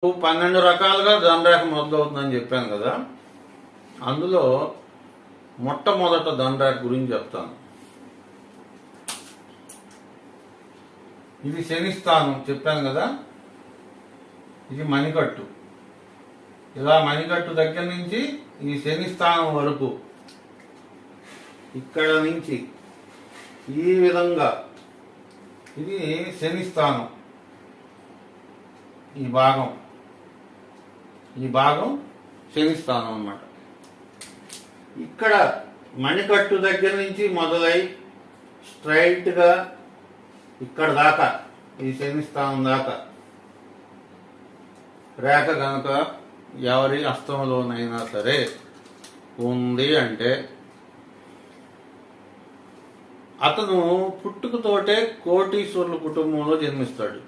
12 రకాలుగా ధనరేఖ మొదలవుతుందని చెప్పాను కదా. అందులో మొట్టమొదట ధనరేఖ గురించి చెప్తాను. ఇది శని స్థానం చెప్పాను కదా. ఇది మణికట్టు. ఇలా మణికట్టు దగ్గర నుంచి ఈ శని స్థానం వరకు ఇక్కడ నుంచి ఈ విధంగా ఇది శని స్థానం. ఈ భాగం శని స్థానం అన్నమాట. ఇక్కడ మణికట్టు దగ్గర నుంచి మొదలై స్ట్రైట్గా ఇక్కడ దాకా ఈ శని స్థానం దాకా రేఖ గనక ఎవరి హస్తంలోనైనా సరే ఉంది అంటే అతను పుట్టుకతోటే కోటీశ్వరుల కుటుంబంలో జన్మిస్తాడు.